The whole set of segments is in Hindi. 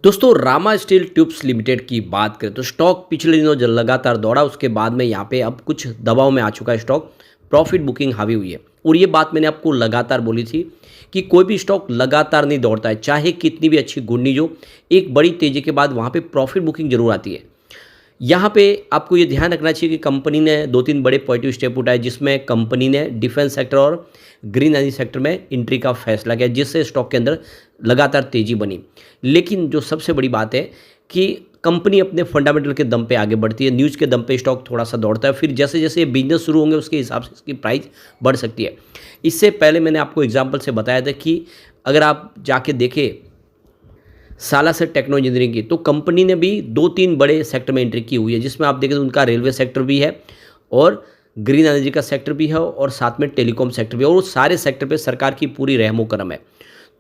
दोस्तों रामा स्टील ट्यूब्स लिमिटेड की बात करें तो स्टॉक पिछले दिनों जो लगातार दौड़ा उसके बाद में यहाँ पे अब कुछ दबाव में आ चुका है। स्टॉक प्रॉफिट बुकिंग हावी हुई है और ये बात मैंने आपको लगातार बोली थी कि कोई भी स्टॉक लगातार नहीं दौड़ता है, चाहे कितनी भी अच्छी गुंडी जो एक बड़ी तेजी के बाद वहाँ पे प्रॉफिट बुकिंग जरूर आती है। यहाँ पे आपको ये ध्यान रखना चाहिए कि कंपनी ने दो तीन बड़े पॉजिटिव स्टेप उठाए, जिसमें कंपनी ने डिफेंस सेक्टर और ग्रीन एनर्जी सेक्टर में एंट्री का फैसला किया, जिससे स्टॉक के अंदर लगातार तेजी बनी। लेकिन जो सबसे बड़ी बात है कि कंपनी अपने फंडामेंटल के दम पे आगे बढ़ती है, न्यूज़ के दम पे स्टॉक थोड़ा सा दौड़ता है, फिर जैसे जैसे ये बिजनेस शुरू होंगे उसके हिसाब से इसकी प्राइस बढ़ सकती है। इससे पहले मैंने आपको एग्जाम्पल से बताया था कि अगर आप जाके देखें सालासर टेक्नो इंजीनियरिंग की, तो कंपनी ने भी दो तीन बड़े सेक्टर में एंट्री की हुई है, जिसमें आप देखें तो उनका रेलवे सेक्टर भी है और ग्रीन एनर्जी का सेक्टर भी है और साथ में टेलीकॉम सेक्टर भी है, और उस सारे सेक्टर पे सरकार की पूरी रहमो करम है।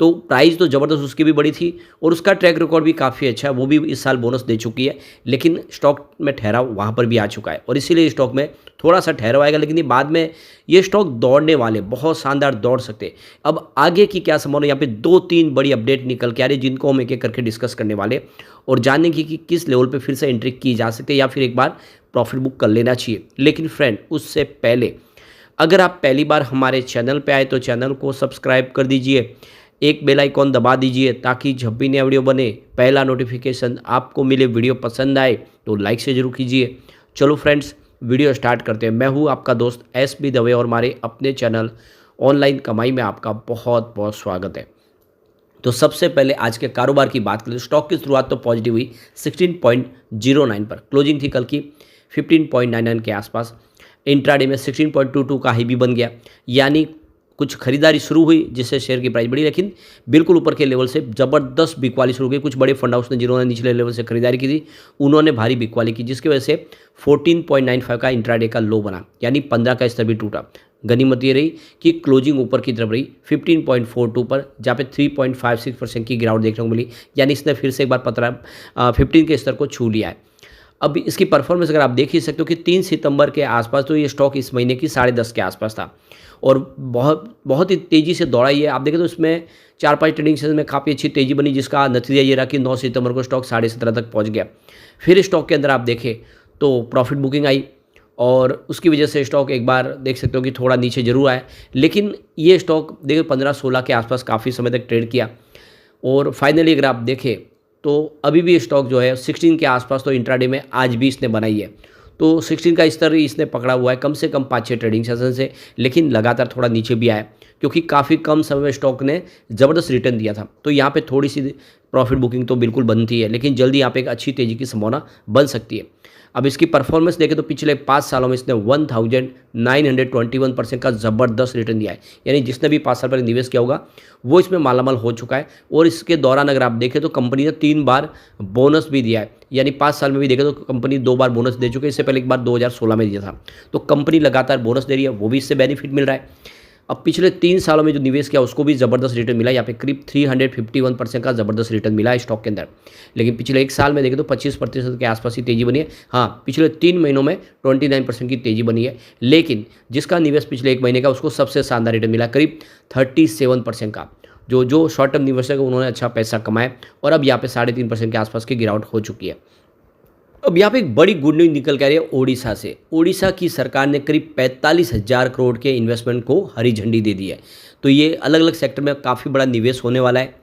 तो प्राइस तो ज़बरदस्त उसकी भी बड़ी थी और उसका ट्रैक रिकॉर्ड भी काफ़ी अच्छा है, वो भी इस साल बोनस दे चुकी है, लेकिन स्टॉक में ठहराव वहाँ पर भी आ चुका है और इसीलिए स्टॉक में थोड़ा सा ठहराव आएगा। लेकिन ये बाद में ये स्टॉक दौड़ने वाले बहुत शानदार दौड़ सकते। अब आगे की क्या संभावना, यहाँ पे दो तीन बड़ी अपडेट निकल के आ रही है, जिनको हम एक एक करके डिस्कस करने वाले और जानने की कि किस लेवल पे फिर से एंट्री की जा सकती है या फिर एक बार प्रॉफिट बुक कर लेना चाहिए। लेकिन फ्रेंड उससे पहले अगर आप पहली बार हमारे चैनल पे आए तो चैनल को सब्सक्राइब कर दीजिए, एक बेल आइकॉन दबा दीजिए ताकि जब भी नया वीडियो बने पहला नोटिफिकेशन आपको मिले। वीडियो पसंद आए तो लाइक से जरूर कीजिए। चलो फ्रेंड्स वीडियो स्टार्ट करते हैं। मैं हूँ आपका दोस्त एस.बी. दवे और हमारे अपने चैनल ऑनलाइन कमाई में आपका बहुत बहुत स्वागत है। तो सबसे पहले आज के कारोबार की बात करें तो स्टॉक की शुरुआत तो पॉजिटिव हुई 16.09 पर, क्लोजिंग थी कल की 15.99 के आसपास। इंट्राडे में 16.22 का हाई भी बन गया, यानी कुछ खरीदारी शुरू हुई जिससे शेयर की प्राइस बढ़ी, लेकिन बिल्कुल ऊपर के लेवल से ज़बरदस्त बिकवाली शुरू हो गई। कुछ बड़े फंड हाउस ने जिन्होंने निचले लेवल से खरीदारी की थी उन्होंने भारी बिकवाली की, जिसकी वजह से 14.95 का इंट्राडे का लो बना, यानी 15 का स्तर भी टूटा। गनीमत ये रही कि क्लोजिंग ऊपर की तरफ रही 15.42 पर, जहाँ पे 3.56% की गिरावट देखने को मिली, यानी इसने फिर से एक बार 15 के स्तर को छू लिया है। अब इसकी परफॉर्मेंस अगर आप देख ही सकते हो कि 3 सितंबर के आसपास तो ये स्टॉक इस महीने की 10.5 के आसपास था और बहुत ही तेज़ी से दौड़ा ही है। आप देखें तो इसमें 4-5 ट्रेडिंग सेशन में काफ़ी अच्छी तेज़ी बनी, जिसका नतीजा ये रहा कि 9 सितंबर को स्टॉक 17.5 तक पहुंच गया। फिर स्टॉक के अंदर आप देखें तो प्रॉफिट बुकिंग आई और उसकी वजह से स्टॉक एक बार देख सकते हो कि थोड़ा नीचे जरूर आया, लेकिन ये स्टॉक देखिए 15-16 के आसपास काफ़ी समय तक ट्रेड किया और फाइनली अगर आप देखें तो अभी भी स्टॉक जो है 16 के आसपास तो इंट्राडे में आज भी इसने बनाई है। तो 16 का स्तर इसने पकड़ा हुआ है कम से कम 5-6 ट्रेडिंग सेशन से, लेकिन लगातार थोड़ा नीचे भी आया क्योंकि काफ़ी कम समय में स्टॉक ने ज़बरदस्त रिटर्न दिया था। तो यहाँ पे थोड़ी सी प्रॉफिट बुकिंग तो बिल्कुल बनती है, लेकिन जल्दी यहाँ पे एक अच्छी तेज़ी की संभावना बन सकती है। अब इसकी परफॉर्मेंस देखें तो पिछले 5 सालों में इसने 1921% का ज़बरदस्त रिटर्न दिया है, यानी जिसने भी 5 साल पहले निवेश किया होगा वो इसमें मालामाल हो चुका है। और इसके दौरान अगर आप देखें तो कंपनी ने 3 बार बोनस भी दिया है, यानी 5 साल में भी देखें तो कंपनी 2 बार बोनस दे चुकी है। इससे पहले एक बार 2016 में दिया था। तो कंपनी लगातार बोनस दे रही है, वो भी इससे बेनिफिट मिल रहा है। अब पिछले 3 सालों में जो निवेश किया उसको भी ज़बरदस्त रिटर्न मिला, यहाँ पे करीब 351% का ज़बरदस्त रिटर्न मिला है स्टॉक के अंदर। लेकिन पिछले एक साल में देखें तो 25% के आसपास ही तेज़ी बनी है। हाँ, पिछले 3 महीनों में 29% की तेज़ी बनी है, लेकिन जिसका निवेश पिछले एक महीने का उसको सबसे शानदार रिटर्न मिला करीब 37% का। जो शॉर्ट टर्म निवेशक है उन्होंने अच्छा पैसा कमाया और अब यहाँ पे 3.5% के आसपास की गिरावट हो चुकी है। अब यहाँ पे एक बड़ी गुड न्यूज निकल के आ रही है ओडिशा से। ओडिशा की सरकार ने करीब 45,000 करोड़ के इन्वेस्टमेंट को हरी झंडी दे दी है। तो ये अलग अलग सेक्टर में काफ़ी बड़ा निवेश होने वाला है।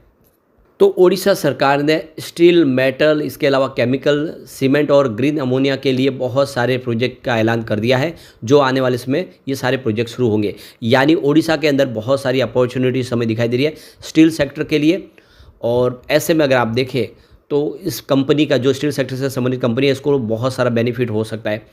तो ओडिशा सरकार ने स्टील, मेटल, इसके अलावा केमिकल, सीमेंट और ग्रीन अमोनिया के लिए बहुत सारे प्रोजेक्ट का ऐलान कर दिया है, जो आने वाले समय ये सारे प्रोजेक्ट शुरू होंगे। यानी ओडिशा के अंदर बहुत सारी अपॉर्चुनिटीज हमें दिखाई दे रही है स्टील सेक्टर के लिए। और ऐसे में अगर आप देखें तो इस कंपनी का जो स्टील सेक्टर से संबंधित कंपनी है इसको बहुत सारा बेनिफिट हो सकता है।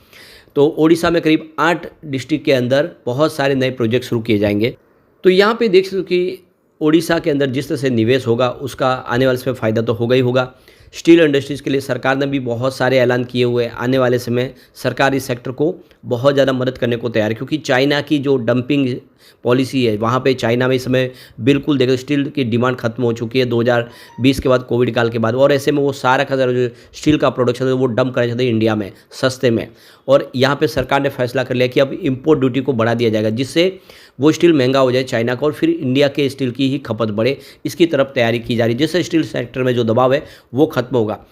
तो ओडिशा में करीब 8 डिस्ट्रिक्ट के अंदर बहुत सारे नए प्रोजेक्ट शुरू किए जाएंगे। तो यहाँ पे देख सकते हो कि ओडिशा के अंदर जिस तरह से निवेश होगा उसका आने वाले समय फ़ायदा तो होगा ही होगा। स्टील इंडस्ट्रीज़ के लिए सरकार ने भी बहुत सारे ऐलान किए हुए। आने वाले समय सरकार इस सेक्टर को बहुत ज़्यादा मदद करने को तैयार है, क्योंकि चाइना की जो डंपिंग पॉलिसी है वहाँ पे चाइना में इस समय बिल्कुल देखो स्टील की डिमांड खत्म हो चुकी है 2020 के बाद, कोविड काल के बाद। और ऐसे में वो सारा का सारा जो स्टील का प्रोडक्शन है वो डंप करना चाहते हैं इंडिया में सस्ते में। और यहाँ पे सरकार ने फैसला कर लिया कि अब इम्पोर्ट ड्यूटी को बढ़ा दिया जाएगा, जिससे वो स्टील महंगा हो जाए चाइना का और फिर इंडिया के स्टील की ही खपत बढ़े, इसकी तरफ तैयारी की जा रही है। जिससे स्टील सेक्टर में जो दबाव है वो खत्म होगा।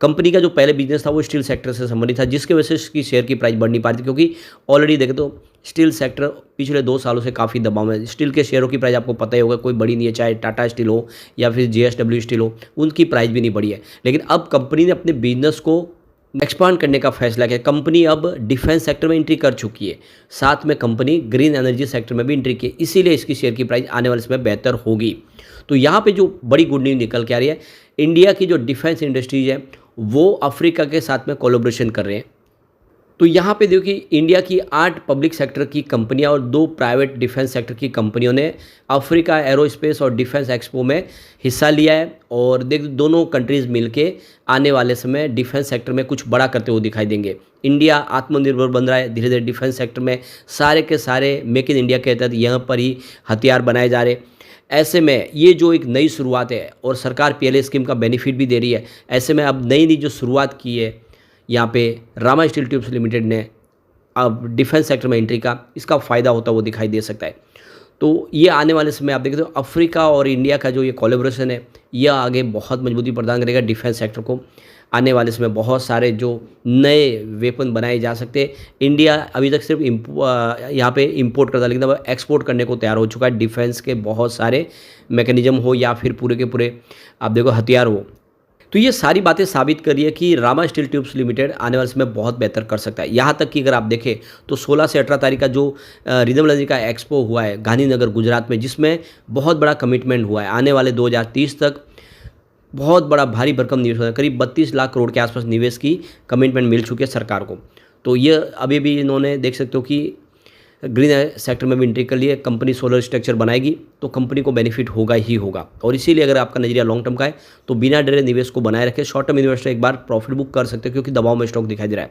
कंपनी का जो पहले बिजनेस था वो स्टील सेक्टर से संबंधित था, जिसकी वजह से इसकी शेयर की प्राइस बढ़ नहीं पा रही थी, क्योंकि ऑलरेडी देखें तो स्टील सेक्टर पिछले 2 सालों से काफ़ी दबाव में है। स्टील के शेयरों की प्राइस आपको पता ही होगा, कोई बड़ी नहीं है, चाहे टाटा स्टील हो या फिर जेएसडब्ल्यू स्टील हो, उनकी प्राइस भी नहीं बढ़ी है। लेकिन अब कंपनी ने अपने बिजनेस को एक्सपांड करने का फैसला किया। कंपनी अब डिफेंस सेक्टर में एंट्री कर चुकी है, साथ में कंपनी ग्रीन एनर्जी सेक्टर में भी एंट्री की है, इसीलिए इसकी शेयर की प्राइस आने वाले समय बेहतर होगी। तो यहाँ पे जो बड़ी गुड न्यूज़ निकल के आ रही है, इंडिया की जो डिफेंस इंडस्ट्रीज है वो अफ्रीका के साथ में कोलैबोरेशन कर रहे हैं। तो यहाँ पे देखिए इंडिया की 8 पब्लिक सेक्टर की कंपनियां और 2 प्राइवेट डिफेंस सेक्टर की कंपनियों ने अफ्रीका एरोस्पेस और डिफेंस एक्सपो में हिस्सा लिया है। और देख दोनों कंट्रीज़ मिलके आने वाले समय डिफेंस सेक्टर में कुछ बड़ा करते हुए दिखाई देंगे। इंडिया आत्मनिर्भर बन रहा है धीरे धीरे डिफेंस सेक्टर में, सारे के सारे मेक इन इंडिया के तहत यहाँ पर ही हथियार बनाए जा रहे। ऐसे में ये जो एक नई शुरुआत है और सरकार पीएलए स्कीम का बेनिफिट भी दे रही है, ऐसे में अब नई जो शुरुआत की है यहाँ पे रामा स्टील ट्यूब्स लिमिटेड ने अब डिफेंस सेक्टर में एंट्री का, इसका फ़ायदा होता वो दिखाई दे सकता है। तो ये आने वाले समय आप देखें तो अफ्रीका और इंडिया का जो ये कोलैबोरेशन है यह आगे बहुत मजबूती प्रदान करेगा डिफेंस सेक्टर को। आने वाले समय बहुत सारे जो नए वेपन बनाए जा सकते हैं। इंडिया अभी तक सिर्फ यहाँ पे इंपोर्ट करता, लेकिन अब एक्सपोर्ट करने को तैयार हो चुका है। डिफेंस के बहुत सारे मैकेनिज्म हो या फिर पूरे के पूरे आप देखो हथियार हो। तो ये सारी बातें साबित कर रही है कि रामा स्टील ट्यूब्स लिमिटेड आने वाले समय बहुत बेहतर कर सकता है। यहाँ तक कि अगर आप देखें तो 16 से 18 तारीख का जो रिदम एनर्जी का एक्सपो हुआ है गांधीनगर गुजरात में, जिसमें बहुत बड़ा कमिटमेंट हुआ है आने वाले 2030 तक बहुत बड़ा भारी भरकम निवेश होगा। करीब 32 लाख करोड़ के आसपास निवेश की कमिटमेंट मिल चुकी है सरकार को। तो ये अभी भी इन्होंने देख सकते हो कि ग्रीन सेक्टर में भी एंट्री कर लिए। कंपनी सोलर स्ट्रक्चर बनाएगी तो कंपनी को बेनिफिट होगा ही होगा। और इसीलिए अगर आपका नजरिया लॉन्ग टर्म का है तो बिना डरे निवेश को बनाए रखें। शॉर्ट टर्म इन्वेस्टर एक बार प्रॉफिट बुक कर सकते हैं क्योंकि दबाव में स्टॉक दिखाई दे रहा है।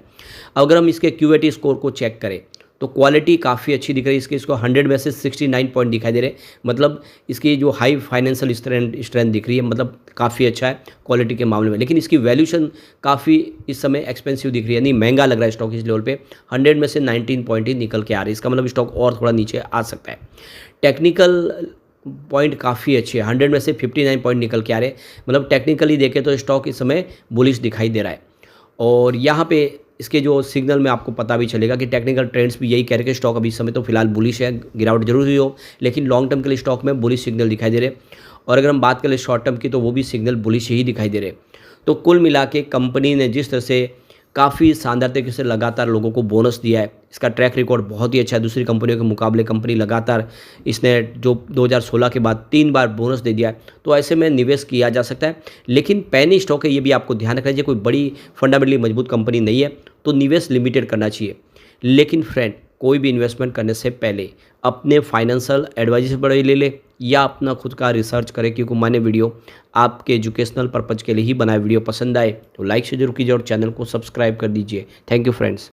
अगर हम इसके क्यूएटी स्कोर को चेक करें तो क्वालिटी काफ़ी अच्छी दिख रही है। इसको 100 में से 69 पॉइंट दिखाई दे रहे हैं, मतलब इसकी जो हाई फाइनेंशियल स्ट्रेंथ दिख रही है, मतलब काफ़ी अच्छा है क्वालिटी के मामले में। लेकिन इसकी वैल्यूशन काफ़ी इस समय एक्सपेंसिव दिख रही है, नहीं महंगा लग रहा है स्टॉक इस लेवल पे। 100 में से 19 पॉइंट ही निकल के आ रही है, इसका मतलब स्टॉक और थोड़ा नीचे आ सकता है। टेक्निकल पॉइंट काफ़ी अच्छे है, 100 में से 59 पॉइंट निकल के आ रहे हैं, मतलब टेक्निकली देखें तो स्टॉक इस समय बुलिश दिखाई दे रहा है। और यहाँ पे इसके जो सिग्नल में आपको पता भी चलेगा कि टेक्निकल ट्रेंड्स भी यही कह रहे हैं कि स्टॉक अभी इस समय तो फिलहाल बुलिश है, गिरावट जरूर हुई हो, लेकिन लॉन्ग टर्म के लिए स्टॉक में बुलिश सिग्नल दिखाई दे रहे। और अगर हम बात करें शॉर्ट टर्म की तो वो भी सिग्नल बुलिश ही दिखाई दे रहे। तो कुल मिला के कंपनी ने जिस तरह से काफ़ी शानदार तरीके से लगातार लोगों को बोनस दिया है, इसका ट्रैक रिकॉर्ड बहुत ही अच्छा है। दूसरी कंपनियों के मुकाबले कंपनी लगातार इसने जो 2016 के बाद 3 बार बोनस दे दिया है, तो ऐसे में निवेश किया जा सकता है। लेकिन पैनी स्टॉक है, ये भी आपको ध्यान रखना चाहिए, कोई बड़ी फंडामेंटली मजबूत कंपनी नहीं है तो निवेश लिमिटेड करना चाहिए। लेकिन फ्रेंड, कोई भी इन्वेस्टमेंट करने से पहले अपने फाइनेंशियल एडवाइजर से बड़े ले ले या अपना खुद का रिसर्च करें, क्योंकि मैंने वीडियो आपके एजुकेशनल पर्पज़ के लिए ही बनाया। वीडियो पसंद आए तो लाइक से जरूर कीजिए और चैनल को सब्सक्राइब कर दीजिए। Thank you friends.